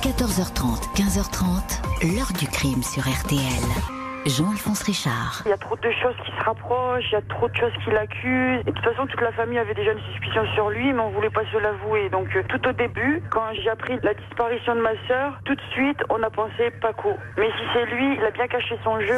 14h30, 15h30, l'heure du crime sur RTL. Jean-Alphonse Richard. Il y a trop de choses qui se rapprochent, il y a trop de choses qui l'accusent. Et de toute façon, toute la famille avait déjà une suspicion sur lui, mais on voulait pas se l'avouer. Donc tout au début, quand j'ai appris la disparition de ma sœur, tout de suite, on a pensé Paco. Mais si c'est lui, il a bien caché son jeu.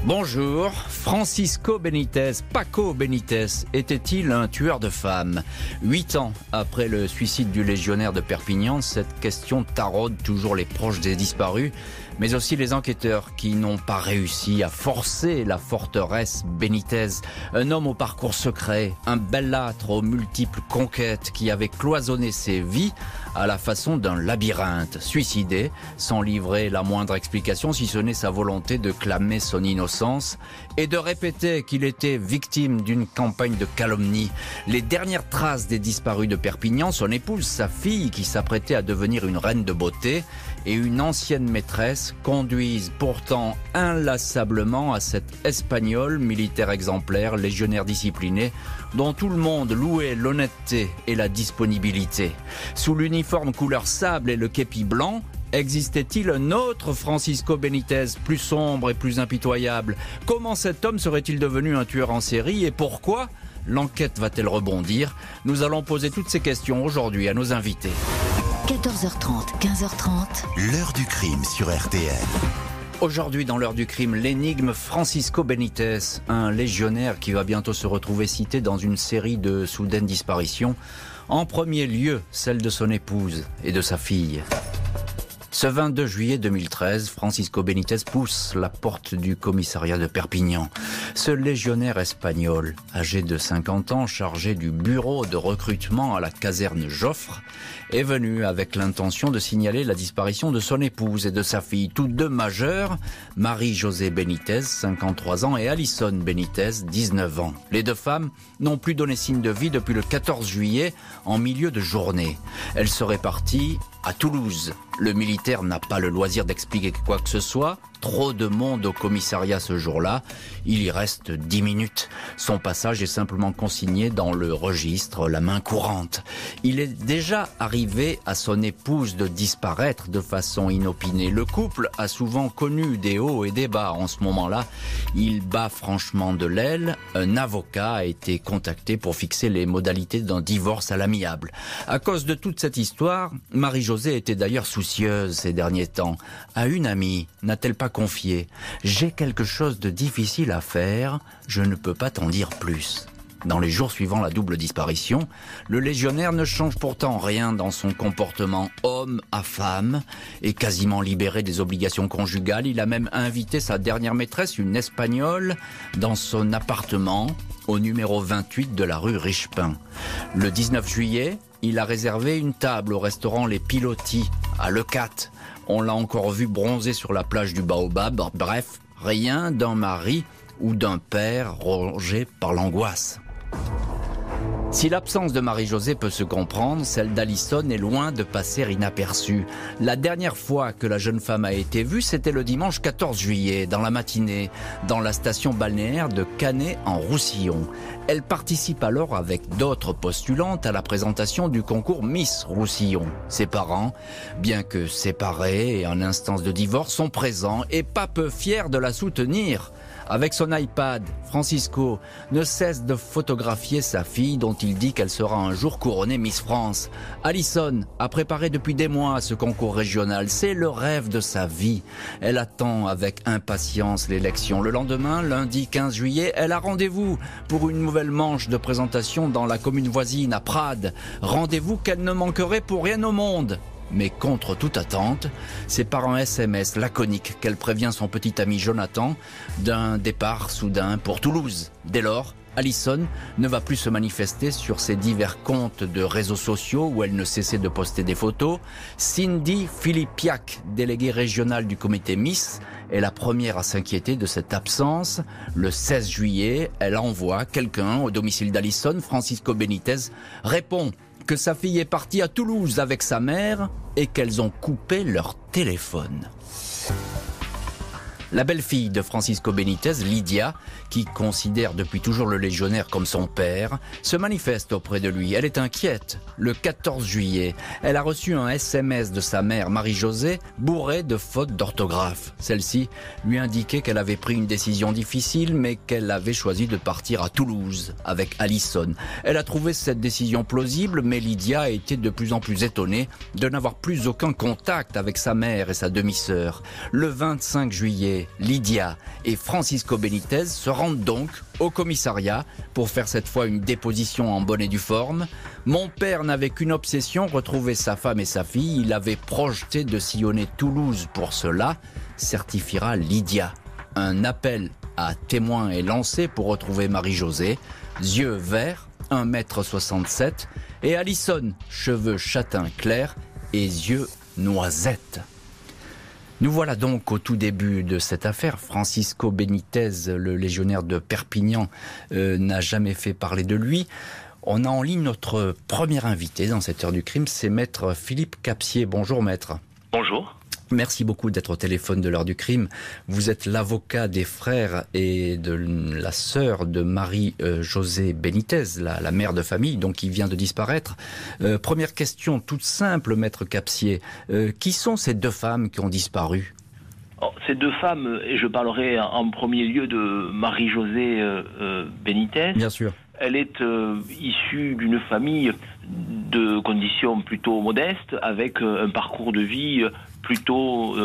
Bonjour, Francisco Benítez, Paco Benítez, était-il un tueur de femmes ? 8 ans après le suicide du légionnaire de Perpignan, cette question taraude toujours les proches des disparus, mais aussi les enquêteurs qui n'ont pas réussi à forcer la forteresse Benítez. Un homme au parcours secret, un bellâtre aux multiples conquêtes qui avait cloisonné ses vies à la façon d'un labyrinthe, suicidé, sans livrer la moindre explication, si ce n'est sa volonté de clamer son innocence et de répéter qu'il était victime d'une campagne de calomnie. Les dernières traces des disparus de Perpignan, son épouse, sa fille, qui s'apprêtait à devenir une reine de beauté, et une ancienne maîtresse conduisent pourtant inlassablement à cet Espagnol, militaire exemplaire, légionnaire discipliné, dont tout le monde louait l'honnêteté et la disponibilité. Sous l'uniforme couleur sable et le képi blanc, existait-il un autre Francisco Benítez, plus sombre et plus impitoyable ? Comment cet homme serait-il devenu un tueur en série et pourquoi ? L'enquête va-t-elle rebondir ? Nous allons poser toutes ces questions aujourd'hui à nos invités. 14h30, 15h30, l'heure du crime sur RTL. Aujourd'hui, dans l'heure du crime, l'énigme Francisco Benítez, un légionnaire qui va bientôt se retrouver cité dans une série de soudaines disparitions. En premier lieu, celle de son épouse et de sa fille. Ce 22 juillet 2013, Francisco Benítez pousse la porte du commissariat de Perpignan. Ce légionnaire espagnol, âgé de 50 ans, chargé du bureau de recrutement à la caserne Joffre, est venu avec l'intention de signaler la disparition de son épouse et de sa fille, toutes deux majeures, Marie-José Benítez, 53 ans, et Alison Benítez, 19 ans. Les deux femmes n'ont plus donné signe de vie depuis le 14 juillet, en milieu de journée. Elles seraient parties à Toulouse. Le militaire n'a pas le loisir d'expliquer quoi que ce soit. Trop de monde au commissariat ce jour-là. Il y reste 10 minutes. Son passage est simplement consigné dans le registre, la main courante. Il est déjà arrivé à son épouse de disparaître de façon inopinée. Le couple a souvent connu des hauts et des bas. En ce moment-là, il bat franchement de l'aile. Un avocat a été contacté pour fixer les modalités d'un divorce à l'amiable. À cause de toute cette histoire, Marie-Josée était d'ailleurs soucieuse ces derniers temps. À une amie, n'a-t-elle pas confié « J'ai quelque chose de difficile à faire, je ne peux pas t'en dire plus ». Dans les jours suivant la double disparition, le légionnaire ne change pourtant rien dans son comportement homme à femme et quasiment libéré des obligations conjugales. Il a même invité sa dernière maîtresse, une Espagnole, dans son appartement au numéro 28 de la rue Richepin. Le 19 juillet, il a réservé une table au restaurant Les Pilotis à Leucate. On l'a encore vu bronzer sur la plage du Baobab. Bref, rien d'un mari ou d'un père rongé par l'angoisse. Si l'absence de Marie-Josée peut se comprendre, celle d'Alison est loin de passer inaperçue. La dernière fois que la jeune femme a été vue, c'était le dimanche 14 juillet, dans la matinée, dans la station balnéaire de Canet-en-Roussillon. Elle participe alors avec d'autres postulantes à la présentation du concours Miss Roussillon. Ses parents, bien que séparés et en instance de divorce, sont présents et pas peu fiers de la soutenir. Avec son iPad, Francisco ne cesse de photographier sa fille dont il dit qu'elle sera un jour couronnée Miss France. Alison a préparé depuis des mois ce concours régional. C'est le rêve de sa vie. Elle attend avec impatience l'élection. Le lendemain, lundi 15 juillet, elle a rendez-vous pour une nouvelle manche de présentation dans la commune voisine à Prades. Rendez-vous qu'elle ne manquerait pour rien au monde. Mais contre toute attente, c'est par un SMS laconique qu'elle prévient son petit ami Jonathan d'un départ soudain pour Toulouse. Dès lors, Alison ne va plus se manifester sur ses divers comptes de réseaux sociaux où elle ne cessait de poster des photos. Cindy Philippiac, déléguée régionale du comité Miss, est la première à s'inquiéter de cette absence. Le 16 juillet, elle envoie quelqu'un au domicile d'Alison. Francisco Benítez répond que sa fille est partie à Toulouse avec sa mère et qu'elles ont coupé leur téléphone. La belle-fille de Francisco Benítez, Lydia, qui considère depuis toujours le légionnaire comme son père, se manifeste auprès de lui. Elle est inquiète. Le 14 juillet, elle a reçu un SMS de sa mère, Marie-Josée, bourré de fautes d'orthographe. Celle-ci lui indiquait qu'elle avait pris une décision difficile, mais qu'elle avait choisi de partir à Toulouse avec Alison. Elle a trouvé cette décision plausible, mais Lydia a été de plus en plus étonnée de n'avoir plus aucun contact avec sa mère et sa demi-sœur. Le 25 juillet, Lydia et Francisco Benítez se rendent donc au commissariat pour faire cette fois une déposition en bonne et due forme. Mon père n'avait qu'une obsession, retrouver sa femme et sa fille. Il avait projeté de sillonner Toulouse pour cela, certifiera Lydia. Un appel à témoins est lancé pour retrouver Marie-Josée, yeux verts, 1,67 m, et Alison, cheveux châtain clair et yeux noisettes. Nous voilà donc au tout début de cette affaire. Francisco Benítez, le légionnaire de Perpignan, n'a jamais fait parler de lui. On a en ligne notre premier invité dans cette heure du crime, c'est maître Philippe Capsier. Bonjour maître. Bonjour. Merci beaucoup d'être au téléphone de l'heure du crime. Vous êtes l'avocat des frères et de la sœur de Marie-Josée Benítez, la mère de famille, donc qui vient de disparaître. Première question toute simple, maître Capsier. Qui sont ces deux femmes qui ont disparu ? Ces deux femmes, et je parlerai en premier lieu de Marie-Josée Benítez. Bien sûr. Elle est issue d'une famille de conditions plutôt modestes, avec un parcours de vie plutôt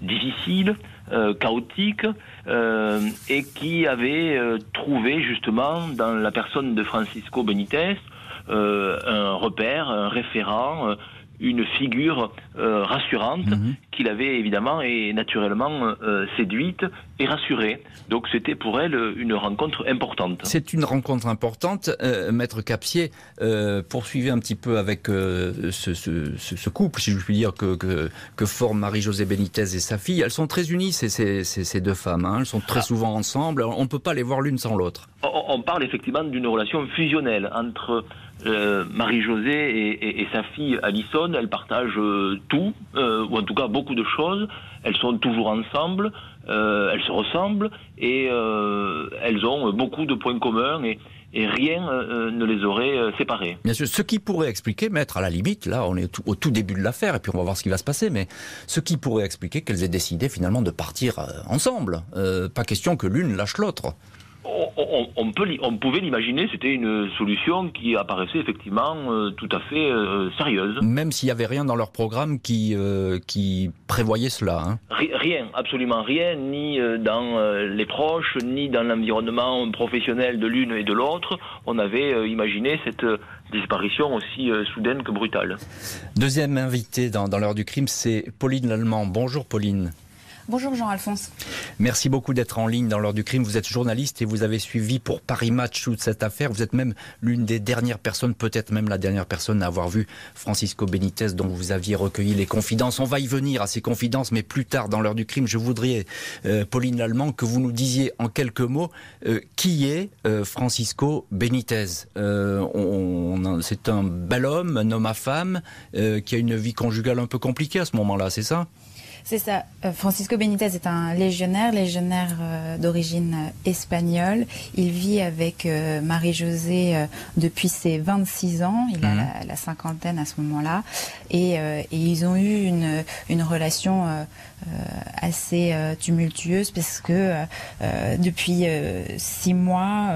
difficile, chaotique, et qui avait trouvé justement dans la personne de Francisco Benítez un repère, un référent, une figure rassurante qu'il avait évidemment et naturellement séduite et rassurée. Donc c'était pour elle une rencontre importante. C'est une rencontre importante. Maître Capsier, poursuivez un petit peu avec ce couple, si je puis dire, que forment Marie-Josée Benítez et sa fille. Elles sont très unies, ces deux femmes. Hein. Elles sont très souvent ensemble. On ne peut pas les voir l'une sans l'autre. On parle effectivement d'une relation fusionnelle entre Marie-Josée et sa fille Alison. Elles partagent tout, ou en tout cas beaucoup de choses. Elles sont toujours ensemble, elles se ressemblent et elles ont beaucoup de points communs et rien ne les aurait séparées. Bien sûr, ce qui pourrait expliquer, maître, à la limite, là on est au tout début de l'affaire et puis on va voir ce qui va se passer, mais ce qui pourrait expliquer qu'elles aient décidé finalement de partir ensemble. Pas question que l'une lâche l'autre. On pouvait l'imaginer, c'était une solution qui apparaissait effectivement tout à fait sérieuse. Même s'il n'y avait rien dans leur programme qui prévoyait cela. Hein. Rien, absolument rien, ni dans les proches, ni dans l'environnement professionnel de l'une et de l'autre. On avait imaginé cette disparition aussi soudaine que brutale. Deuxième invité dans l'heure du crime, c'est Pauline Lallemand. Bonjour Pauline. Bonjour Jean-Alphonse. Merci beaucoup d'être en ligne dans l'heure du crime. Vous êtes journaliste et vous avez suivi pour Paris Match toute cette affaire. Vous êtes même l'une des dernières personnes, peut-être même la dernière personne à avoir vu Francisco Benítez dont vous aviez recueilli les confidences. On va y venir à ces confidences, mais plus tard dans l'heure du crime. Je voudrais, Pauline Lallemand, que vous nous disiez en quelques mots qui est Francisco Benítez. C'est un bel homme, un homme à femme, qui a une vie conjugale un peu compliquée à ce moment-là, c'est ça ? C'est ça. Francisco Benítez est un légionnaire d'origine espagnole. Il vit avec Marie-Josée depuis ses 26 ans. Il a la cinquantaine à ce moment-là. Et ils ont eu une relation assez tumultueuse parce que depuis 6 mois,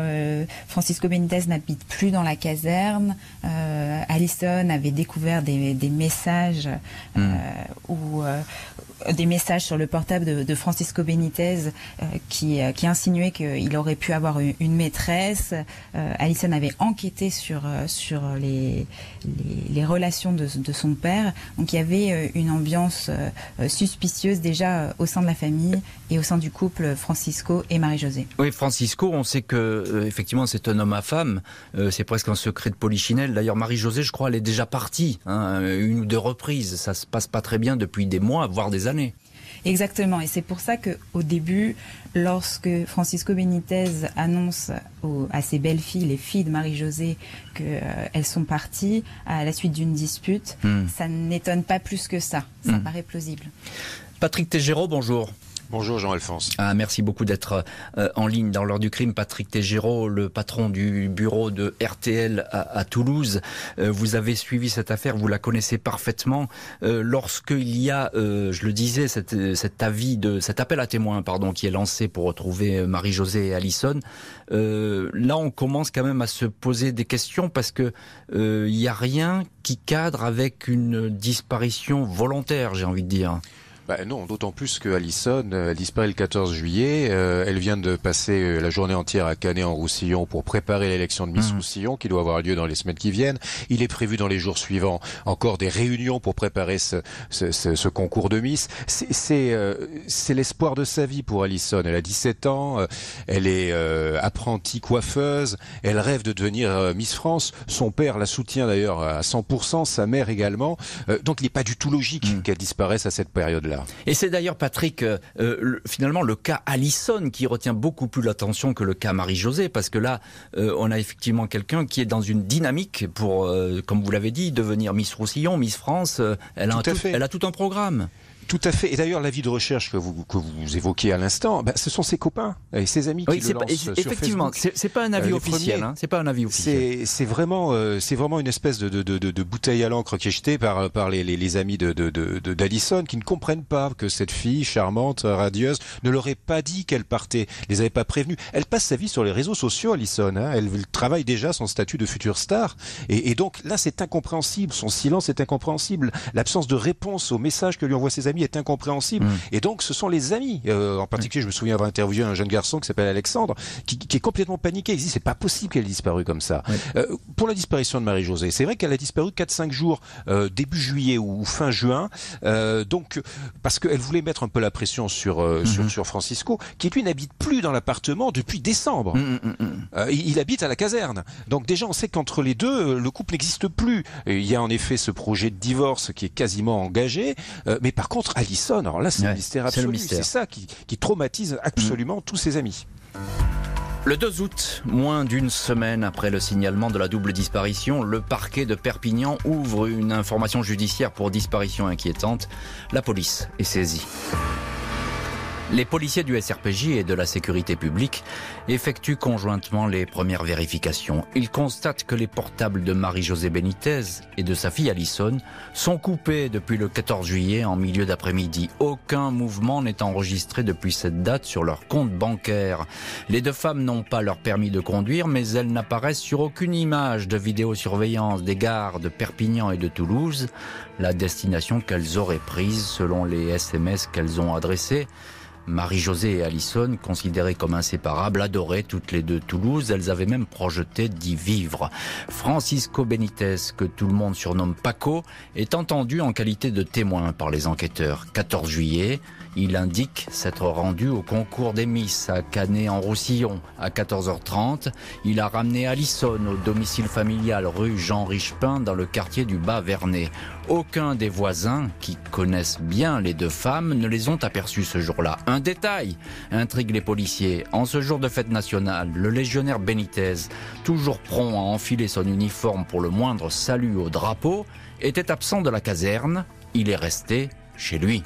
Francisco Benítez n'habite plus dans la caserne. Alison avait découvert des messages des messages sur le portable de Francisco Benítez qui insinuaient qu'il aurait pu avoir une maîtresse. Alison avait enquêté sur les relations de son père. Donc il y avait une ambiance suspicieuse déjà au sein de la famille et au sein du couple Francisco et Marie-Josée. Oui, Francisco, on sait que effectivement c'est un homme à femme. C'est presque un secret de polichinelle. D'ailleurs, Marie-Josée, je crois, elle est déjà partie, une ou deux reprises. Ça se passe pas très bien depuis des mois, voire des années. Exactement, et c'est pour ça qu'au début, lorsque Francisco Benítez annonce à ses belles-filles, les filles de Marie-Josée, qu'elles sont parties à la suite d'une dispute, ça n'étonne pas plus que ça. Ça paraît plausible. Patrick Tégéraud, bonjour. Bonjour Jean-Alphonse. Merci beaucoup d'être en ligne dans l'heure du crime. Patrick Tégéraud, le patron du bureau de RTL à Toulouse. Vous avez suivi cette affaire, vous la connaissez parfaitement. Lorsqu'il y a, je le disais, cet appel à témoins, qui est lancé pour retrouver Marie-Josée et Alison, là on commence quand même à se poser des questions parce que il n'y a rien qui cadre avec une disparition volontaire, j'ai envie de dire. Non, d'autant plus que Alison, elle disparaît le 14 juillet. Elle vient de passer la journée entière à Canet-en-Roussillon pour préparer l'élection de Miss Roussillon qui doit avoir lieu dans les semaines qui viennent. Il est prévu dans les jours suivants encore des réunions pour préparer ce concours de Miss. C'est l'espoir de sa vie pour Alison. Elle a 17 ans, elle est apprentie coiffeuse, elle rêve de devenir Miss France. Son père la soutient d'ailleurs à 100%, sa mère également. Donc il n'est pas du tout logique qu'elle disparaisse à cette période-là. Et c'est d'ailleurs, Patrick, finalement le cas Alison qui retient beaucoup plus l'attention que le cas Marie-Josée, parce que là, on a effectivement quelqu'un qui est dans une dynamique pour, comme vous l'avez dit, devenir Miss Roussillon, Miss France. Elle a tout un programme. Tout à fait. Et d'ailleurs, l'avis de recherche que vous évoquiez à l'instant, ce sont ses copains et ses amis qui le lancent sur Facebook. Effectivement, c'est pas un avis officiel. C'est pas un avis officiel. C'est vraiment une espèce de bouteille à l'encre qui est jetée par les amis d'Alison qui ne comprennent pas que cette fille charmante, radieuse, ne leur ait pas dit qu'elle partait, les avait pas prévenus. Elle passe sa vie sur les réseaux sociaux, Alison. Elle travaille déjà son statut de future star. Et donc là, c'est incompréhensible. Son silence est incompréhensible. L'absence de réponse aux messages que lui envoient ses amis est incompréhensible. Et donc ce sont les amis, en particulier je me souviens avoir interviewé un jeune garçon qui s'appelle Alexandre, qui est complètement paniqué. Il dit c'est pas possible qu'elle ait disparu comme ça. Pour la disparition de Marie-Josée, c'est vrai qu'elle a disparu 4-5 jours début juillet ou fin juin, donc parce qu'elle voulait mettre un peu la pression sur Francisco, qui lui n'habite plus dans l'appartement depuis décembre. Il habite à la caserne. Donc déjà on sait qu'entre les deux, le couple n'existe plus. Il y a en effet ce projet de divorce qui est quasiment engagé, mais par contre Alison, alors là c'est un mystère absolu, c'est ça qui traumatise absolument tous ses amis. Le 2 août, moins d'une semaine après le signalement de la double disparition, le parquet de Perpignan ouvre une information judiciaire pour disparition inquiétante. La police est saisie. Les policiers du SRPJ et de la sécurité publique effectuent conjointement les premières vérifications. Ils constatent que les portables de Marie-Josée Benitez et de sa fille Alison sont coupés depuis le 14 juillet en milieu d'après-midi. Aucun mouvement n'est enregistré depuis cette date sur leur compte bancaire. Les deux femmes n'ont pas leur permis de conduire, mais elles n'apparaissent sur aucune image de vidéosurveillance des gares de Perpignan et de Toulouse. La destination qu'elles auraient prise selon les SMS qu'elles ont adressés. Marie-Josée et Alison, considérées comme inséparables, adoraient toutes les deux Toulouse. Elles avaient même projeté d'y vivre. Francisco Benitez, que tout le monde surnomme Paco, est entendu en qualité de témoin par les enquêteurs. 14 juillet, il indique s'être rendu au concours des Miss à Canet-en-Roussillon. À 14h30, il a ramené Alison au domicile familial rue Jean Richepin dans le quartier du Bas-Vernet. Aucun des voisins, qui connaissent bien les deux femmes, ne les ont aperçus ce jour-là. Un détail intrigue les policiers. En ce jour de fête nationale, le légionnaire Benitez, toujours prompt à enfiler son uniforme pour le moindre salut au drapeau, était absent de la caserne. Il est resté chez lui.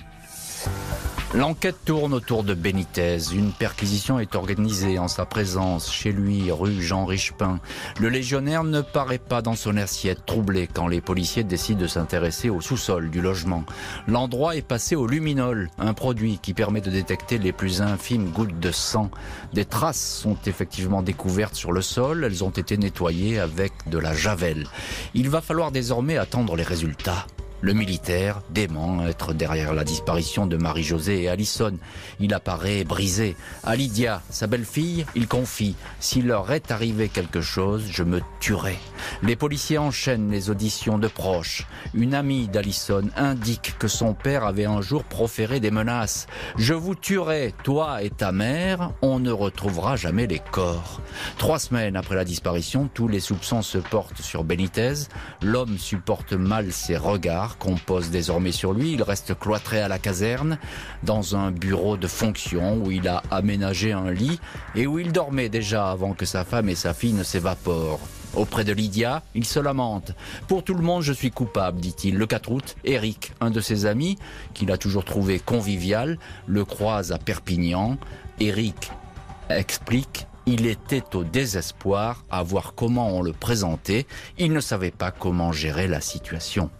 L'enquête tourne autour de Benitez. Une perquisition est organisée en sa présence chez lui, rue Jean Richepin. Le légionnaire ne paraît pas dans son assiette, troublé quand les policiers décident de s'intéresser au sous-sol du logement. L'endroit est passé au luminol, un produit qui permet de détecter les plus infimes gouttes de sang. Des traces sont effectivement découvertes sur le sol. Elles ont été nettoyées avec de la javel. Il va falloir désormais attendre les résultats. Le militaire dément être derrière la disparition de Marie-Josée et Alison. Il apparaît brisé. À Lydia, sa belle-fille, il confie « S'il leur est arrivé quelque chose, je me tuerai ». Les policiers enchaînent les auditions de proches. Une amie d'Alison indique que son père avait un jour proféré des menaces. « Je vous tuerai, toi et ta mère, on ne retrouvera jamais les corps ». 3 semaines après la disparition, tous les soupçons se portent sur Benitez. L'homme supporte mal ses regards regard qu'on pose désormais sur lui. Il reste cloîtré à la caserne, dans un bureau de fonction où il a aménagé un lit et où il dormait déjà avant que sa femme et sa fille ne s'évaporent. Auprès de Lydia, il se lamente. « Pour tout le monde, je suis coupable, dit-il. Le 4 août, Eric, un de ses amis, qu'il a toujours trouvé convivial, le croise à Perpignan. Eric explique, il était au désespoir à voir comment on le présentait. Il ne savait pas comment gérer la situation. »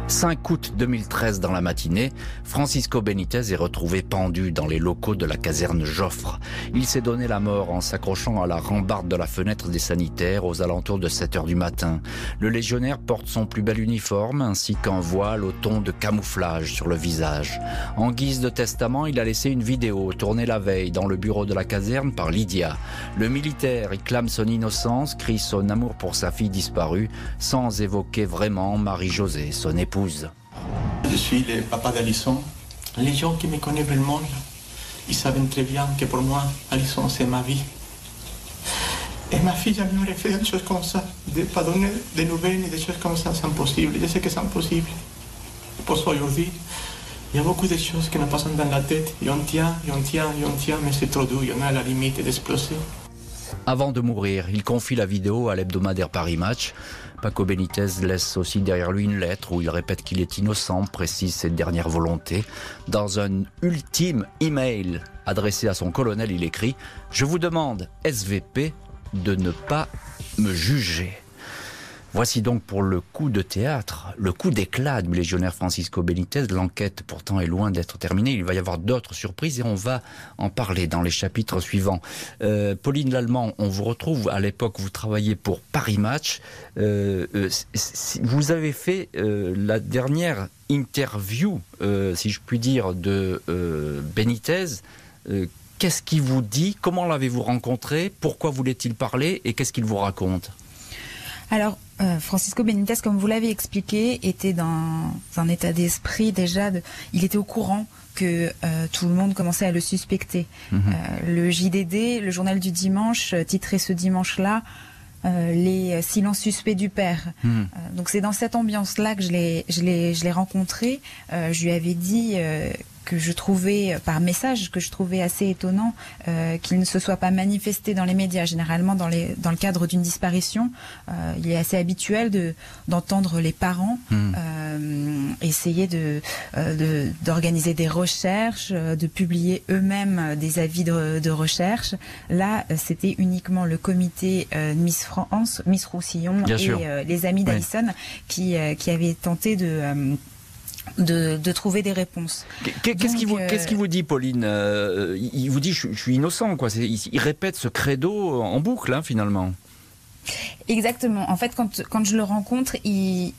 5 août 2013 dans la matinée, Francisco Benítez est retrouvé pendu dans les locaux de la caserne Joffre. Il s'est donné la mort en s'accrochant à la rambarde de la fenêtre des sanitaires aux alentours de 7 heures du matin. Le légionnaire porte son plus bel uniforme ainsi qu'un voile au ton de camouflage sur le visage. En guise de testament, il a laissé une vidéo tournée la veille dans le bureau de la caserne par Lydia. Le militaire y clame son innocence, crie son amour pour sa fille disparue, sans évoquer vraiment Marie-Josée, son épouse. Je suis le papa d'Alison. Les gens qui me connaissent vraiment, ils savent très bien que pour moi, Alison, c'est ma vie. Et ma fille jamais aurait fait des choses comme ça. De ne pas donner des nouvelles ni des choses comme ça, c'est impossible. Je sais que c'est impossible. Pour ça, aujourd'hui, il y a beaucoup de choses qui nous passent dans la tête. Et on tient, mais c'est trop dur. On est à la limite d'exploser. Avant de mourir, il confie la vidéo à l'hebdomadaire Paris Match. Paco Benítez laisse aussi derrière lui une lettre où il répète qu'il est innocent, précise ses dernières volontés. Dans un ultime email adressé à son colonel, il écrit « Je vous demande, SVP, de ne pas me juger ». Voici donc pour le coup de théâtre, le coup d'éclat du légionnaire Francisco Benítez. L'enquête pourtant est loin d'être terminée. Il va y avoir d'autres surprises et on va en parler dans les chapitres suivants. Pauline Lallemand, on vous retrouve à l'époque, vous travaillez pour Paris Match. Vous avez fait la dernière interview, si je puis dire, de Benítez. Qu'est-ce qu'il vous dit? Comment l'avez-vous rencontré? Pourquoi voulait-il parler? Et qu'est-ce qu'il vous raconte? Alors, Francisco Benítez, comme vous l'avez expliqué, était dans un état d'esprit déjà. Il était au courant que tout le monde commençait à le suspecter. Le JDD, le journal du dimanche, titrait ce dimanche-là les silences suspects du père. Donc c'est dans cette ambiance-là que je l'ai rencontré. Je lui avais dit que je trouvais, par message, que je trouvais assez étonnant qu'il ne se soit pas manifesté dans les médias. Généralement, dans le cadre d'une disparition, il est assez habituel d'entendre les parents essayer d'organiser des recherches, de publier eux-mêmes des avis de recherche. Là, c'était uniquement le comité Miss France, Miss Roussillon et les amis d'Alison qui avaient tenté de trouver des réponses. Qu'est-ce qu'il vous dit, Pauline? Il vous dit je suis innocent, quoi. Il répète ce credo en boucle, hein, finalement. Exactement. En fait, quand je le rencontre, il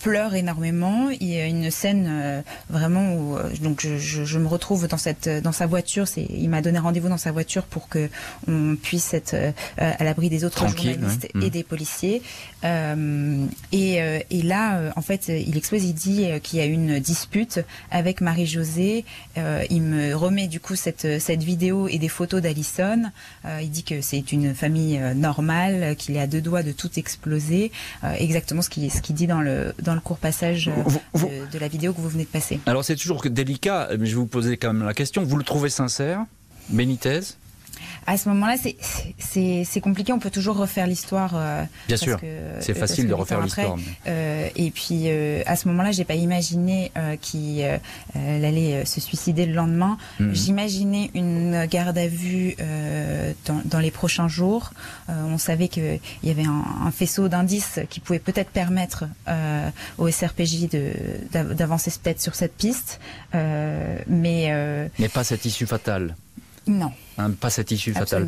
pleure énormément. Il y a une scène vraiment où donc je me retrouve dans sa voiture. Il m'a donné rendez-vous dans sa voiture pour que on puisse être à l'abri des autres journalistes et des policiers. Et là, en fait, il expose. Il dit qu'il y a une dispute avec Marie-Josée. Il me remet du coup cette vidéo et des photos d'Alison. Il dit que c'est une famille normale, qu'il est à 2 doigts de tout exploser. Exactement ce qu'il dit dans le court passage de la vidéo que vous venez de passer. Alors c'est toujours délicat, mais je vais vous poser quand même la question. Vous le trouvez sincère, Benítez? À ce moment-là, c'est compliqué. On peut toujours refaire l'histoire. Bien sûr, c'est facile de refaire l'histoire. Et puis, à ce moment-là, j'ai pas imaginé qu'il allait se suicider le lendemain. J'imaginais une garde à vue dans les prochains jours. On savait qu'il y avait un faisceau d'indices qui pouvait peut-être permettre au SRPJ d'avancer peut-être sur cette piste. Mais pas cette issue fatale. Non. Pas cette issue fatale.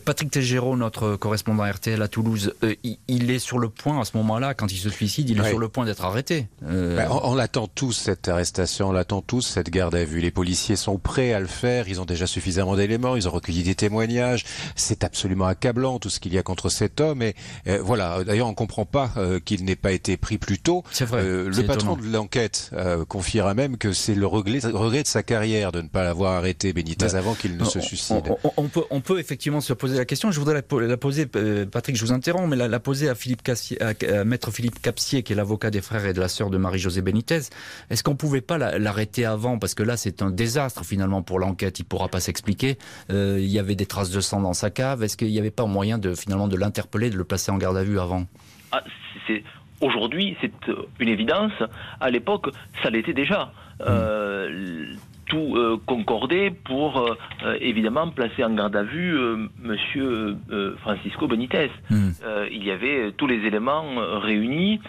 Patrick Tégéraud, notre correspondant RTL à Toulouse, il est sur le point, à ce moment-là, quand il se suicide, il est sur le point d'être arrêté. On l'attend tous, cette arrestation, on l'attend tous, cette garde à vue. Les policiers sont prêts à le faire, ils ont déjà suffisamment d'éléments, ils ont recueilli des témoignages. C'est absolument accablant, tout ce qu'il y a contre cet homme. Et voilà, d'ailleurs, on ne comprend pas qu'il n'ait pas été pris plus tôt. C'est vrai. Le patron de l'enquête confiera même que c'est le regret de sa carrière de ne pas l'avoir arrêté, Benítez, avant qu'il ne se suicide. On peut effectivement se poser la question. Je voudrais la poser, Patrick, je vous interromps, mais la poser à Maître Philippe Capsier, qui est l'avocat des frères et de la sœur de Marie-Josée Benitez. Est-ce qu'on pouvait pas l'arrêter avant? Parce que là, c'est un désastre finalement pour l'enquête. Il pourra pas s'expliquer. Il y avait des traces de sang dans sa cave. Est-ce qu'il n'y avait pas moyen de l'interpeller, de le placer en garde à vue avant? Aujourd'hui, c'est une évidence. À l'époque, ça l'était déjà. Tout concordait pour évidemment placer en garde à vue Monsieur Francisco Benitez. Il y avait tous les éléments réunis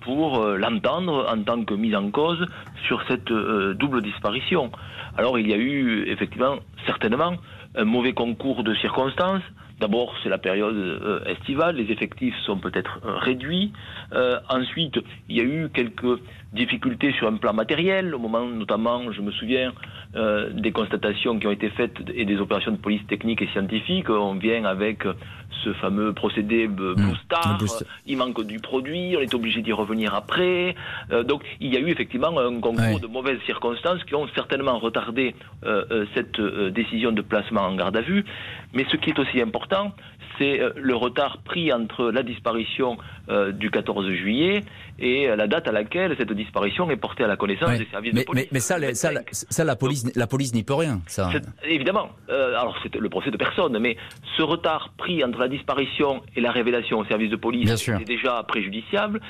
pour l'entendre en tant que mise en cause sur cette double disparition. Alors il y a eu effectivement certainement un mauvais concours de circonstances. D'abord, c'est la période estivale, les effectifs sont peut-être réduits. Ensuite, il y a eu quelques difficultés sur un plan matériel, au moment notamment, je me souviens, des constatations qui ont été faites et des opérations de police technique et scientifique. On vient avec ce fameux procédé Blue Star, il manque du produit, on est obligé d'y revenir après. Donc, il y a eu effectivement un concours de mauvaises circonstances qui ont certainement retardé cette décision de placement en garde à vue. Mais ce qui est aussi important, c'est le retard pris entre la disparition du 14 juillet et la date à laquelle cette disparition est portée à la connaissance des services de police. Mais ça, la police n'y peut rien. Ça. Évidemment. Alors, c'est le procès de personne, mais ce retard pris entre la disparition et la révélation au service de police est déjà préjudiciable.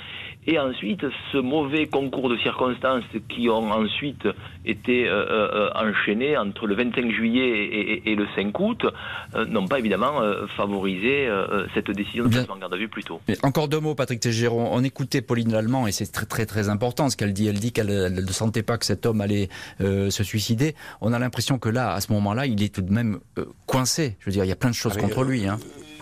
Et ensuite, ce mauvais concours de circonstances qui ont ensuite été enchaînés entre le 25 juillet et le 5 août n'ont pas évidemment favorisé cette décision de placement en garde à vue plus tôt. Encore deux mots, Patrick Tégéron. On écoutait Pauline Lallemand et c'est très très très important ce qu'elle dit. Elle dit qu'elle ne sentait pas que cet homme allait se suicider. On a l'impression que là, à ce moment-là, il est tout de même coincé. Je veux dire, il y a plein de choses contre lui. Hein.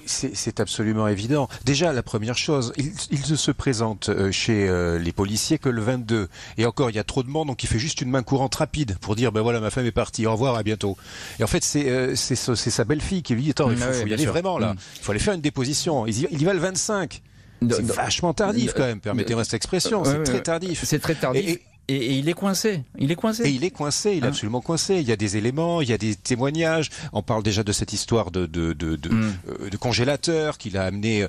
C'est absolument évident. Déjà, la première chose, il ne se présente chez les policiers que le 22. Et encore, il y a trop de monde, donc il fait juste une main courante rapide pour dire, ben voilà, ma femme est partie, au revoir, à bientôt. Et en fait, c'est sa belle-fille qui lui dit, attends, il faut y aller vraiment là. Il faut aller faire une déposition. Il y va le 25. C'est vachement tardif quand même, permettez-moi cette expression. C'est très tardif. C'est très tardif. Et il est coincé. Il est coincé. Et il est coincé. Il est absolument coincé. Il y a des éléments, il y a des témoignages. On parle déjà de cette histoire de congélateur qu'il a amené,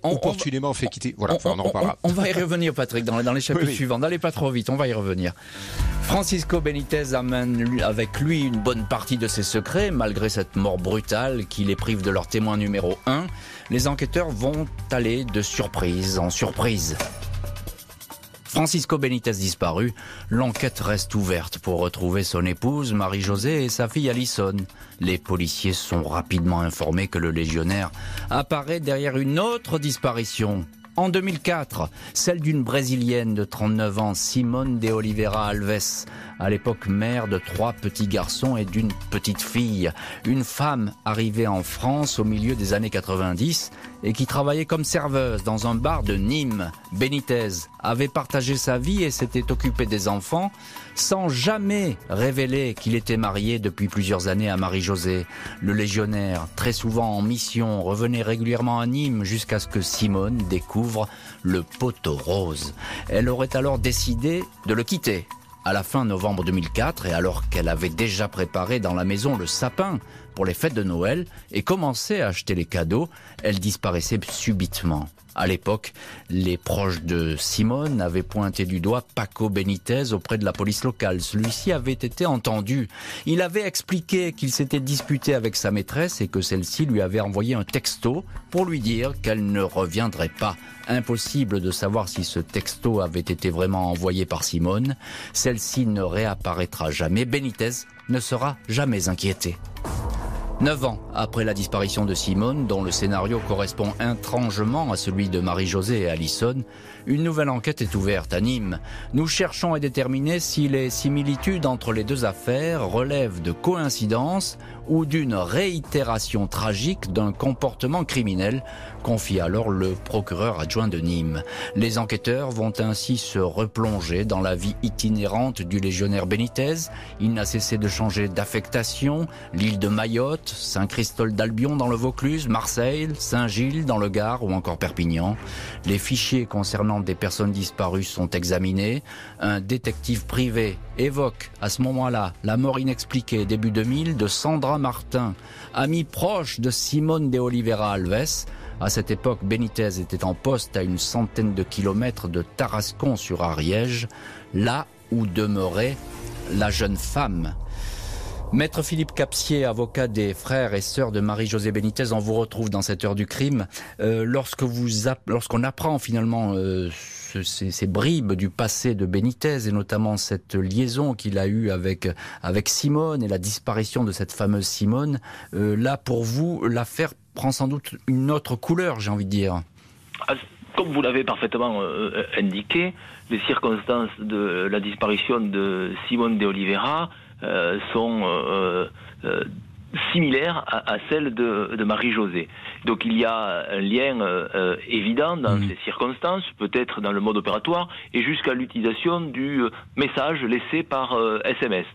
opportunément fait quitter. Voilà. On en reparlera. On va y revenir, Patrick, dans les chapitres suivants. N'allez pas trop vite. On va y revenir. Francisco Benitez amène avec lui une bonne partie de ses secrets, malgré cette mort brutale qui les prive de leur témoin numéro 1. Les enquêteurs vont aller de surprise en surprise. Francisco Benitez disparu, l'enquête reste ouverte pour retrouver son épouse Marie-Josée et sa fille Alison. Les policiers sont rapidement informés que le légionnaire apparaît derrière une autre disparition. En 2004, celle d'une Brésilienne de 39 ans, Simone de Oliveira Alves, à l'époque mère de 3 petits garçons et d'une petite fille. Une femme arrivée en France au milieu des années 90 et qui travaillait comme serveuse dans un bar de Nîmes. Benitez avait partagé sa vie et s'était occupé des enfants sans jamais révéler qu'il était marié depuis plusieurs années à Marie-Josée. Le légionnaire, très souvent en mission, revenait régulièrement à Nîmes jusqu'à ce que Simone découvre le poteau rose. Elle aurait alors décidé de le quitter. À la fin novembre 2004, et alors qu'elle avait déjà préparé dans la maison le sapin pour les fêtes de Noël et commençait à acheter les cadeaux, elle disparaissait subitement. À l'époque, les proches de Simone avaient pointé du doigt Paco Benitez auprès de la police locale. Celui-ci avait été entendu. Il avait expliqué qu'il s'était disputé avec sa maîtresse et que celle-ci lui avait envoyé un texto pour lui dire qu'elle ne reviendrait pas. Impossible de savoir si ce texto avait été vraiment envoyé par Simone. Celle-ci ne réapparaîtra jamais. Benitez ne sera jamais inquiété. 9 ans après la disparition de Simone, dont le scénario correspond étrangement à celui de Marie-Josée et Alison, une nouvelle enquête est ouverte à Nîmes. Nous cherchons à déterminer si les similitudes entre les deux affaires relèvent de coïncidence ou d'une réitération tragique d'un comportement criminel, confie alors le procureur adjoint de Nîmes. Les enquêteurs vont ainsi se replonger dans la vie itinérante du légionnaire Benitez. Il n'a cessé de changer d'affectation, l'île de Mayotte, Nantes, Saint-Christol d'Albion dans le Vaucluse, Marseille, Saint-Gilles dans le Gard ou encore Perpignan. Les fichiers concernant des personnes disparues sont examinés. Un détective privé évoque à ce moment-là la mort inexpliquée début 2000 de Sandra Martin, amie proche de Simone de Oliveira Alves. À cette époque, Benitez était en poste à une centaine de kilomètres de Tarascon-sur-Ariège, là où demeurait la jeune femme. Maître Philippe Capsier, avocat des frères et sœurs de Marie-Josée Benitez, on vous retrouve dans cette heure du crime. Lorsqu'on apprend finalement ces bribes du passé de Benitez et notamment cette liaison qu'il a eue avec Simone et la disparition de cette fameuse Simone, là pour vous, l'affaire prend sans doute une autre couleur, j'ai envie de dire. Comme vous l'avez parfaitement indiqué, les circonstances de la disparition de Simone de Oliveira sont similaires à celles de Marie-Josée. Donc il y a un lien évident dans ces circonstances, peut-être dans le mode opératoire, et jusqu'à l'utilisation du message laissé par SMS.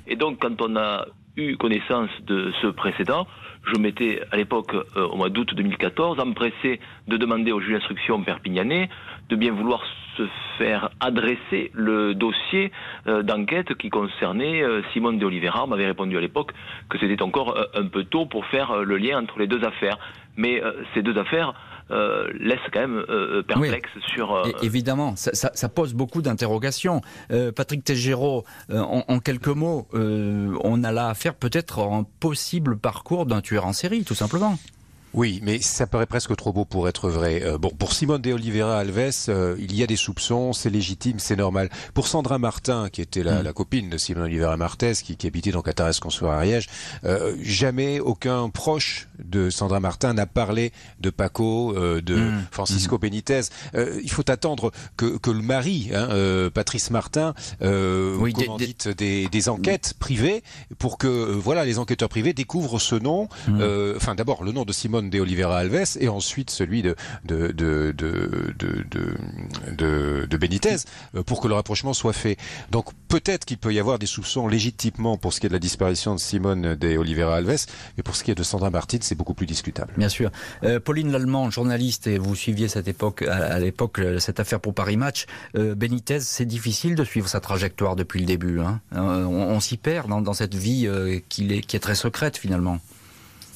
Et donc quand on a eu connaissance de ce précédent, je m'étais à l'époque, au mois d'août 2014, empressé de demander au juge d'instruction perpignanais de bien vouloir se faire adresser le dossier d'enquête qui concernait Simone de Oliveira. On m'avait répondu à l'époque que c'était encore un peu tôt pour faire le lien entre les deux affaires. Mais ces deux affaires laissent quand même perplexe sur... Évidemment, ça pose beaucoup d'interrogations. Patrick Tégéraud, en quelques mots, on a là affaire peut-être à un possible parcours d'un tueur en série, tout simplement. Oui, mais ça paraît presque trop beau pour être vrai. Pour Simone de Oliveira Alves, il y a des soupçons, c'est légitime, c'est normal. Pour Sandra Martin, qui était la copine de Simone Oliveira Martès, qui habitait donc à Tarascon-sur-Ariège, jamais aucun proche de Sandra Martin n'a parlé de Paco, de Francisco Benitez. Il faut attendre que le mari, Patrice Martin, commandite des enquêtes privées pour que les enquêteurs privés découvrent ce nom. D'abord le nom de Simone de Oliveira Alves et ensuite celui de Benitez pour que le rapprochement soit fait. Donc peut-être qu'il peut y avoir des soupçons légitimement pour ce qui est de la disparition de Simone de Oliveira Alves, mais pour ce qui est de Sandra Martin, c'est beaucoup plus discutable. Bien sûr. Pauline Lallemand, journaliste, et vous suiviez à l'époque cette affaire pour Paris Match. Benitez, c'est difficile de suivre sa trajectoire depuis le début. On s'y perd dans cette vie qui est très secrète finalement.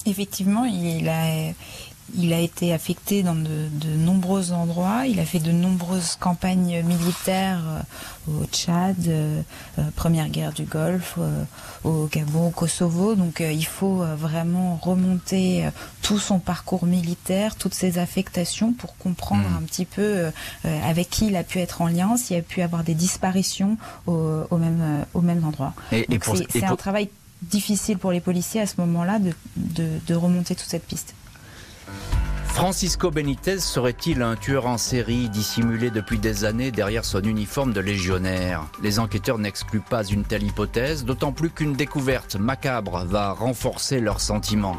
Effectivement, il a été affecté dans de nombreux endroits. Il a fait de nombreuses campagnes militaires au Tchad, première guerre du Golfe, au Gabon, au Kosovo. Donc il faut vraiment remonter tout son parcours militaire, toutes ses affectations pour comprendre un petit peu avec qui il a pu être en lien, s'il a pu avoir des disparitions au même endroit. C'est un travail difficile pour les policiers à ce moment-là de remonter toute cette piste. Francisco Benitez serait-il un tueur en série dissimulé depuis des années derrière son uniforme de légionnaire ? Les enquêteurs n'excluent pas une telle hypothèse, d'autant plus qu'une découverte macabre va renforcer leurs sentiments.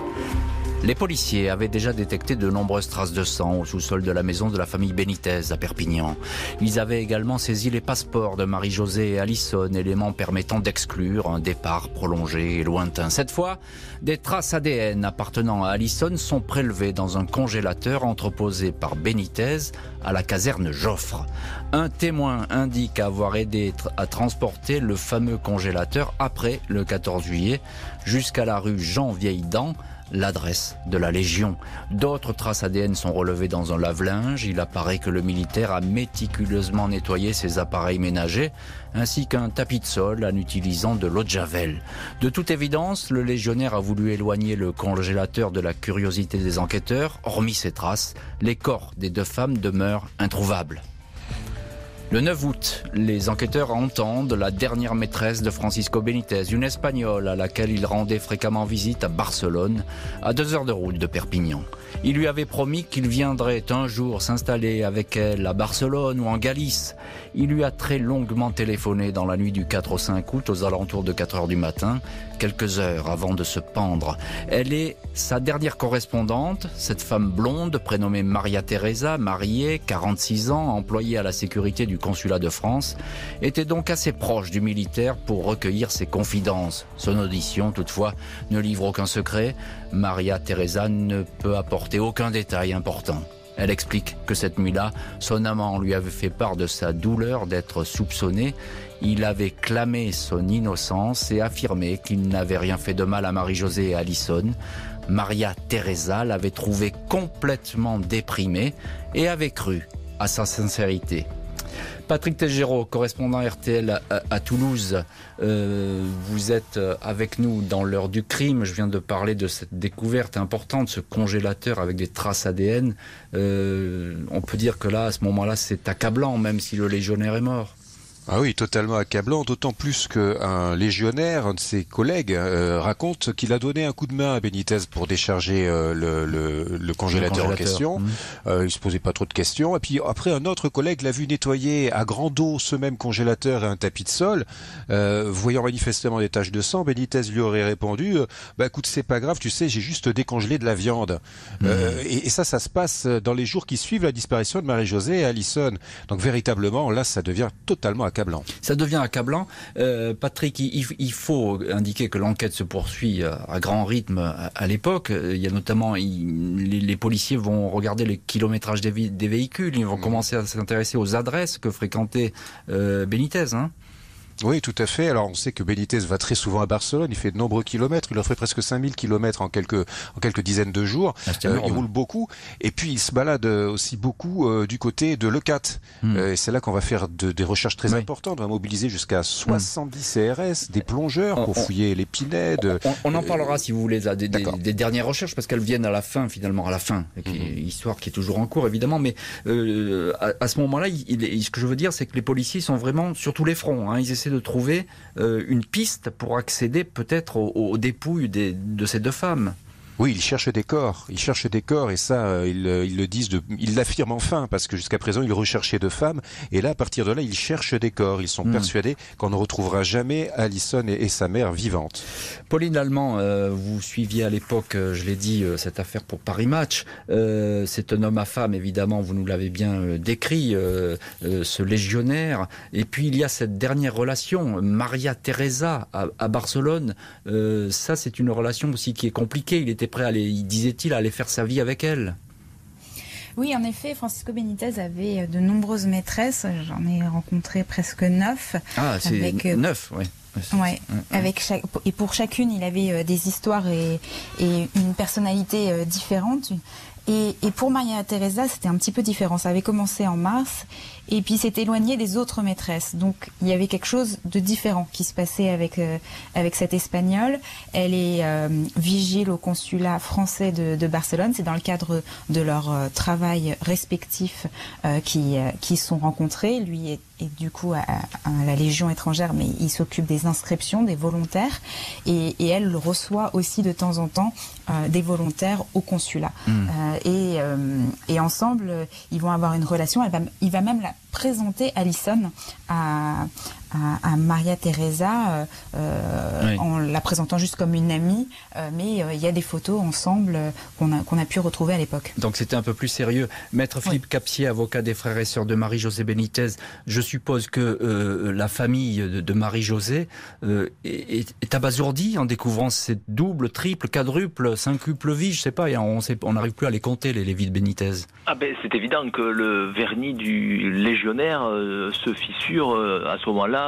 Les policiers avaient déjà détecté de nombreuses traces de sang au sous-sol de la maison de la famille Benitez à Perpignan. Ils avaient également saisi les passeports de Marie-Josée et Alison, éléments permettant d'exclure un départ prolongé et lointain. Cette fois, des traces ADN appartenant à Alison sont prélevées dans un congélateur entreposé par Benitez à la caserne Joffre. Un témoin indique avoir aidé à transporter le fameux congélateur après le 14 juillet jusqu'à la rue Jean-Vieilledent, l'adresse de la Légion. D'autres traces ADN sont relevées dans un lave-linge. Il apparaît que le militaire a méticuleusement nettoyé ses appareils ménagers ainsi qu'un tapis de sol en utilisant de l'eau de javel. De toute évidence, le légionnaire a voulu éloigner le congélateur de la curiosité des enquêteurs. Hormis ces traces, les corps des deux femmes demeurent introuvables. Le 9 août, les enquêteurs entendent la dernière maîtresse de Francisco Benitez, une Espagnole à laquelle il rendait fréquemment visite à Barcelone, à 2 heures de route de Perpignan. Il lui avait promis qu'il viendrait un jour s'installer avec elle à Barcelone ou en Galice. Il lui a très longuement téléphoné dans la nuit du 4 au 5 août aux alentours de 4 heures du matin, quelques heures avant de se pendre. Elle est sa dernière correspondante, cette femme blonde prénommée Maria Teresa, mariée, 46 ans, employée à la sécurité du consulat de France, était donc assez proche du militaire pour recueillir ses confidences. Son audition, toutefois, ne livre aucun secret. Maria Teresa ne peut apporter aucun détail important. Elle explique que cette nuit-là, son amant lui avait fait part de sa douleur d'être soupçonné. Il avait clamé son innocence et affirmé qu'il n'avait rien fait de mal à Marie-Josée et Alison. Maria Teresa l'avait trouvé complètement déprimée et avait cru à sa sincérité. Patrick Tégéraud, correspondant RTL à Toulouse, vous êtes avec nous dans l'heure du crime. Je viens de parler de cette découverte importante, ce congélateur avec des traces ADN. On peut dire que là, à ce moment-là, c'est accablant, même si le légionnaire est mort. Ah oui, totalement accablant, d'autant plus qu'un légionnaire, un de ses collègues, raconte qu'il a donné un coup de main à Benitez pour décharger le congélateur en question. Il se posait pas trop de questions. Et puis après, un autre collègue l'a vu nettoyer à grande eau ce même congélateur et un tapis de sol. Voyant manifestement des taches de sang, Benitez lui aurait répondu écoute, c'est pas grave, tu sais, j'ai juste décongelé de la viande. Et ça se passe dans les jours qui suivent la disparition de Marie-Josée et Alison. Donc véritablement, là, ça devient totalement accablant. Ça devient accablant. Patrick, il faut indiquer que l'enquête se poursuit à grand rythme à l'époque. Il y a notamment, les policiers vont regarder les kilométrages des véhicules. Ils vont commencer à s'intéresser aux adresses que fréquentait Benitez. Oui, tout à fait. Alors, on sait que Benitez va très souvent à Barcelone. Il fait de nombreux kilomètres. Il en fait presque 5000 kilomètres en quelques dizaines de jours. Il roule beaucoup. Et puis, il se balade aussi beaucoup du côté de Leucate. Et c'est là qu'on va faire des recherches très importantes. On va mobiliser jusqu'à 70 CRS, des plongeurs pour fouiller les pinèdes. On en parlera, si vous voulez, des dernières recherches, parce qu'elles viennent à la fin, finalement, histoire qui est toujours en cours, évidemment. Mais à ce moment-là, ce que je veux dire, c'est que les policiers sont vraiment sur tous les fronts. Ils essaient de trouver une piste pour accéder peut-être aux dépouilles de ces deux femmes. Oui, ils cherchent des corps. Et ça, ils le disent, ils l'affirment enfin, parce que jusqu'à présent, ils recherchaient deux femmes. Et là, à partir de là, ils cherchent des corps. Ils sont persuadés qu'on ne retrouvera jamais Alison et sa mère vivantes. Pauline Allemand, vous suiviez à l'époque, je l'ai dit, cette affaire pour Paris Match. C'est un homme à femme, évidemment, vous nous l'avez bien décrit, ce légionnaire. Et puis, il y a cette dernière relation, Maria Teresa à Barcelone. Ça, c'est une relation aussi qui est compliquée. Il était prêt disait-il, à aller faire sa vie avec elle. Oui, en effet, Francisco Benitez avait de nombreuses maîtresses. J'en ai rencontré presque 9. Ah, c'est avec 9, oui. Ouais, et pour chacune, il avait des histoires et une personnalité différente. Et pour Maria Teresa, c'était un petit peu différent. Ça avait commencé en mars et puis s'est éloigné des autres maîtresses. Donc il y avait quelque chose de différent qui se passait avec cette Espagnole. Elle est vigile au consulat français de Barcelone. C'est dans le cadre de leur travail respectif qui sont rencontrés. Lui est du coup à la Légion étrangère, mais il s'occupe des inscriptions, des volontaires. Et elle reçoit aussi de temps en temps des volontaires au consulat. Et ensemble, ils vont avoir une relation. Il va même la présenter Alison à Maria Teresa en la présentant juste comme une amie, mais il y a des photos ensemble qu'on a pu retrouver à l'époque. Donc c'était un peu plus sérieux. Maître Philippe Capsier, avocat des frères et sœurs de Marie-Josée Benitez, je suppose que la famille de Marie-Josée est abasourdie en découvrant cette double, triple, quadruple, quintuple vie, je sais pas, on n'arrive plus à les compter, les vies de Benitez. C'est évident que le vernis du légionnaire se fissure à ce moment-là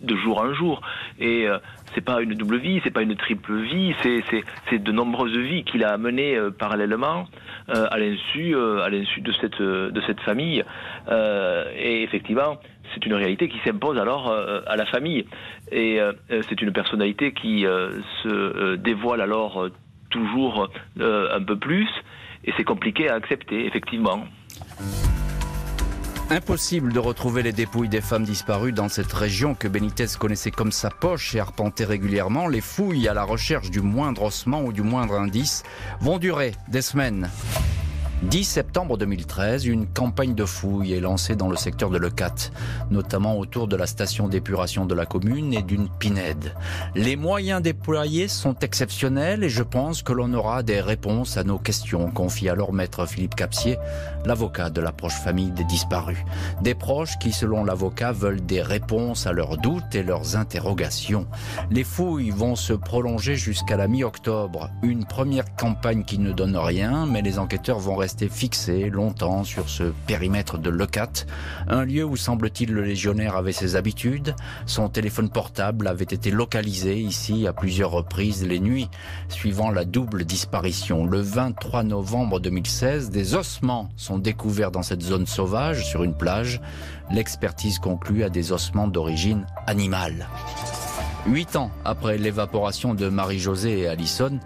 de jour en jour. Et c'est pas une double vie, c'est pas une triple vie, c'est de nombreuses vies qu'il a menées parallèlement à l'insu de cette famille. Et effectivement, c'est une réalité qui s'impose alors à la famille. Et c'est une personnalité qui se dévoile alors toujours un peu plus, et c'est compliqué à accepter, effectivement. Impossible de retrouver les dépouilles des femmes disparues dans cette région que Benitez connaissait comme sa poche et arpentait régulièrement. Les fouilles à la recherche du moindre ossement ou du moindre indice vont durer des semaines. 10 septembre 2013, une campagne de fouilles est lancée dans le secteur de Leucate, notamment autour de la station d'épuration de la commune et d'une pinède. Les moyens déployés sont exceptionnels et je pense que l'on aura des réponses à nos questions, confie alors maître Philippe Capsier, l'avocat de la proche famille des disparus. Des proches qui, selon l'avocat, veulent des réponses à leurs doutes et leurs interrogations. Les fouilles vont se prolonger jusqu'à la mi-octobre. Une première campagne qui ne donne rien, mais les enquêteurs vont rester fixé longtemps sur ce périmètre de Leucate, un lieu où semble-t-il le légionnaire avait ses habitudes. Son téléphone portable avait été localisé ici à plusieurs reprises les nuits, suivant la double disparition. Le 23 novembre 2016, des ossements sont découverts dans cette zone sauvage sur une plage. L'expertise conclut à des ossements d'origine animale. 8 ans après l'évaporation de Marie-Josée et Alison,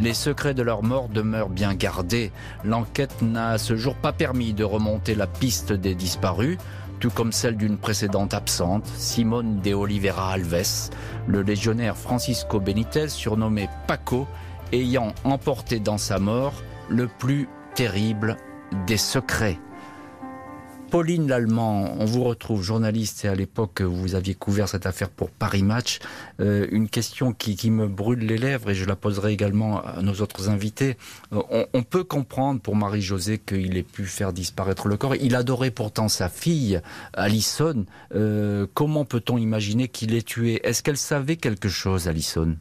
les secrets de leur mort demeurent bien gardés. L'enquête n'a à ce jour pas permis de remonter la piste des disparus, tout comme celle d'une précédente absente, Simone de Oliveira Alves, le légionnaire Francisco Benítez, surnommé Paco, ayant emporté dans sa mort le plus terrible des secrets. Pauline Lallemand, on vous retrouve journaliste et à l'époque vous aviez couvert cette affaire pour Paris Match. Une question qui me brûle les lèvres et je la poserai également à nos autres invités. On peut comprendre pour Marie-Josée qu'il ait pu faire disparaître le corps. Il adorait pourtant sa fille, Alison. Comment peut-on imaginer qu'il ait tué? Est-ce qu'elle savait quelque chose, Alison?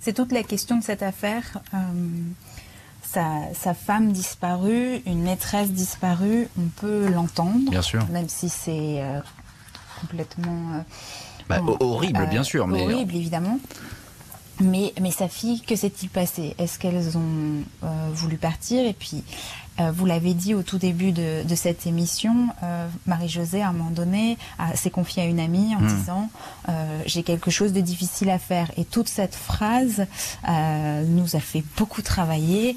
C'est toute la question de cette affaire. Sa femme disparue, une maîtresse disparue, on peut l'entendre, bien sûr, même si c'est complètement horrible, bien sûr, mais horrible évidemment. Mais sa fille, que s'est-il passé? Est-ce qu'elles ont voulu partir? Et puis, vous l'avez dit au tout début de cette émission, Marie-Josée, à un moment donné, s'est confiée à une amie en disant « j'ai quelque chose de difficile à faire ». Et toute cette phrase nous a fait beaucoup travailler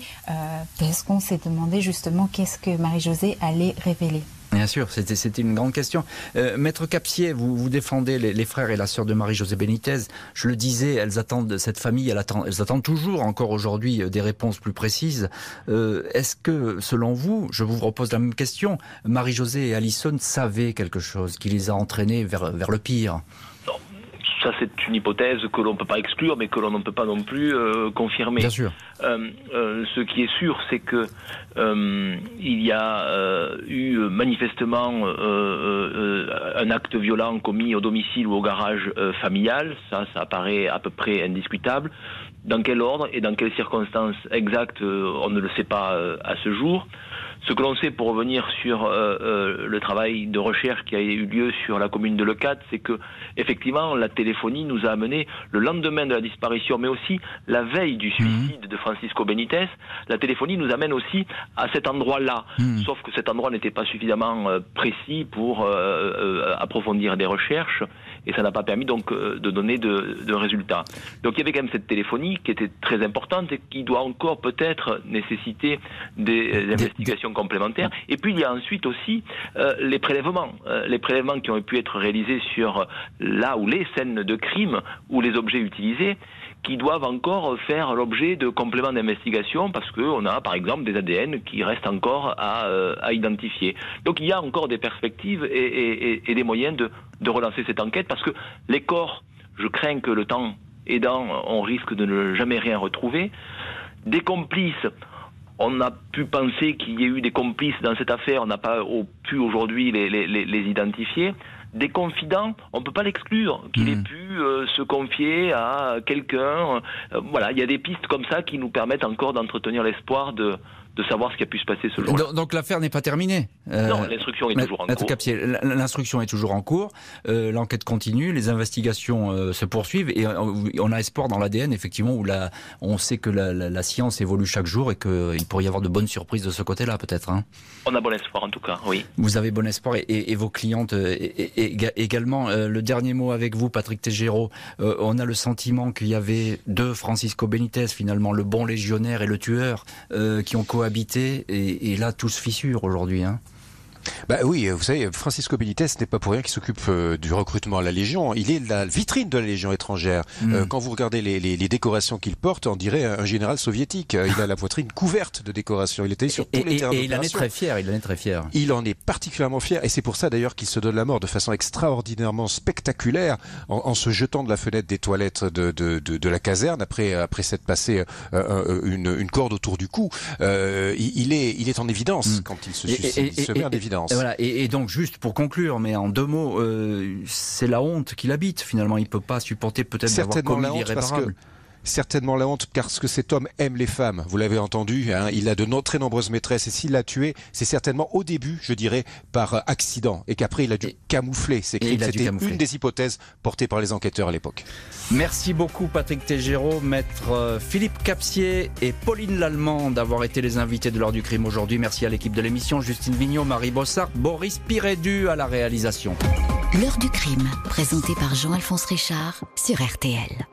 parce qu'on s'est demandé justement qu'est-ce que Marie-Josée allait révéler. Bien sûr, c'était une grande question. Maître Capsier, vous défendez les frères et la sœur de Marie-Josée Benítez. Je le disais, elles attendent, cette famille, elles attendent toujours, encore aujourd'hui, des réponses plus précises. Est-ce que, selon vous, je vous repose la même question, Marie-Josée et Alison savaient quelque chose qui les a entraînées vers le pire? Non. Ça, c'est une hypothèse que l'on ne peut pas exclure, mais que l'on ne peut pas non plus confirmer. Bien sûr. Ce qui est sûr, c'est que il y a eu manifestement un acte violent commis au domicile ou au garage familial. Ça apparaît à peu près indiscutable. Dans quel ordre et dans quelles circonstances exactes, on ne le sait pas à ce jour. Ce que l'on sait, pour revenir sur le travail de recherche qui a eu lieu sur la commune de Leucate, c'est que effectivement la téléphonie nous a amené le lendemain de la disparition, mais aussi la veille du suicide de Francisco Benítez. La téléphonie nous amène aussi à cet endroit-là, sauf que cet endroit n'était pas suffisamment précis pour approfondir des recherches, et ça n'a pas permis donc de donner de résultats. Donc il y avait quand même cette téléphonie qui était très importante et qui doit encore peut-être nécessiter des investigations complémentaires. Et puis il y a ensuite aussi les prélèvements qui ont pu être réalisés sur là où les scènes de crime ou les objets utilisés, qui doivent encore faire l'objet de compléments d'investigation parce qu'on a par exemple des ADN qui restent encore à identifier. Donc il y a encore des perspectives et des moyens de relancer cette enquête parce que les corps, je crains que le temps aidant, on risque de ne jamais rien retrouver. Des complices, on a pu penser qu'il y ait eu des complices dans cette affaire, on n'a pas pu aujourd'hui les identifier. Des confidents, on ne peut pas l'exclure, qu'il ait pu se confier à quelqu'un. Voilà, il y a des pistes comme ça qui nous permettent encore d'entretenir l'espoir de savoir ce qui a pu se passer ce jour-là. Donc l'affaire n'est pas terminée. Non, l'instruction est toujours en cours. Capsier, l'instruction est toujours en cours, l'enquête continue, les investigations se poursuivent et on a espoir dans l'ADN, effectivement, où on sait que la science évolue chaque jour et qu'il pourrait y avoir de bonnes surprises de ce côté-là, peut-être. Hein. On a bon espoir, en tout cas, oui. Vous avez bon espoir et vos clientes également. Le dernier mot avec vous, Patrick Tégéraud. On a le sentiment qu'il y avait deux Francisco Benítez, finalement, le bon légionnaire et le tueur, qui ont cohabité et là tout se fissure aujourd'hui. Hein. Oui, vous savez, Francisco Benitez n'est pas pour rien qu'il s'occupe du recrutement à la Légion. Il est la vitrine de la Légion étrangère. Quand vous regardez les décorations qu'il porte, on dirait un général soviétique. Il a la poitrine couverte de décorations. Il était sur tous les terrains d'opération. Et il en est très fier. Il en est particulièrement fier. Et c'est pour ça d'ailleurs qu'il se donne la mort de façon extraordinairement spectaculaire en se jetant de la fenêtre des toilettes de la caserne après s'être passé une corde autour du cou. Il est en évidence quand il se met en évidence. Et donc juste pour conclure, mais en 2 mots, c'est la honte qui l'habite finalement. Il peut pas supporter peut-être d'avoir commis l'irréparable. Certainement la honte parce que cet homme aime les femmes, vous l'avez entendu, hein, il a de très nombreuses maîtresses et s'il l'a tué, c'est certainement au début, je dirais, par accident et qu'après il a dû camoufler ses crimes. C'était une des hypothèses portées par les enquêteurs à l'époque. Merci beaucoup Patrick Tégéraud, maître Philippe Capsier et Pauline Lallemand d'avoir été les invités de l'heure du crime aujourd'hui. Merci à l'équipe de l'émission, Justine Vignot, Marie Bossart, Boris Pirédu à la réalisation. L'heure du crime, présentée par Jean-Alphonse Richard sur RTL.